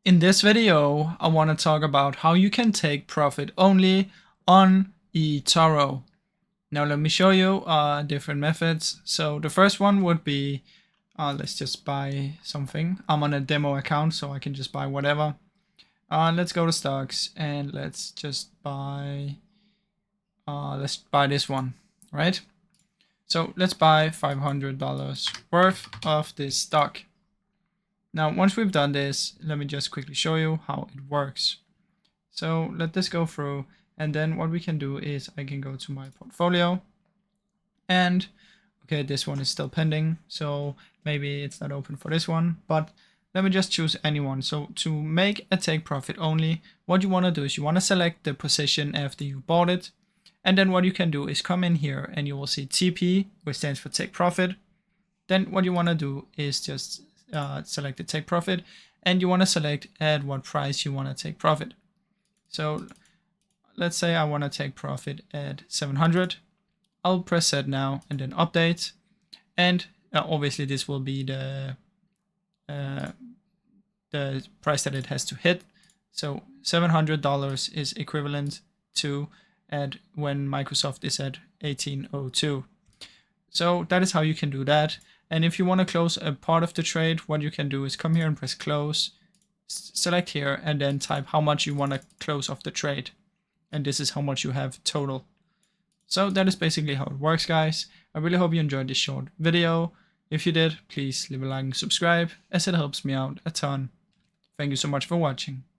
In this video, I want to talk about how you can take profit only on eToro. Now let me show you different methods. So the first one would be, let's just buy something. I'm on a demo account, so I can just buy whatever. Let's go to stocks and let's just buy, let's buy this one, right? So let's buy $500 worth of this stock. Now, once we've done this, let me just quickly show you how it works. So let this go through, and then what we can do is I can go to my portfolio, and okay, this one is still pending, so maybe it's not open for this one, but let me just choose anyone. So to make a take profit only, what you want to do is you want to select the position after you bought it, and then what you can do is come in here and you will see TP, which stands for take profit. Then what you want to do is just select the take profit, and you want to select at what price you want to take profit. So let's say I want to take profit at 700. I'll press set now and then update, and obviously this will be the price that it has to hit. So $700 is equivalent to at when Microsoft is at 1802. So that is how you can do that. And if you want to close a part of the trade, what you can do is come here and press close, select here, and then type how much you want to close off the trade. And this is how much you have total. So that is basically how it works, guys. I really hope you enjoyed this short video. If you did, please leave a like and subscribe, as it helps me out a ton. Thank you so much for watching.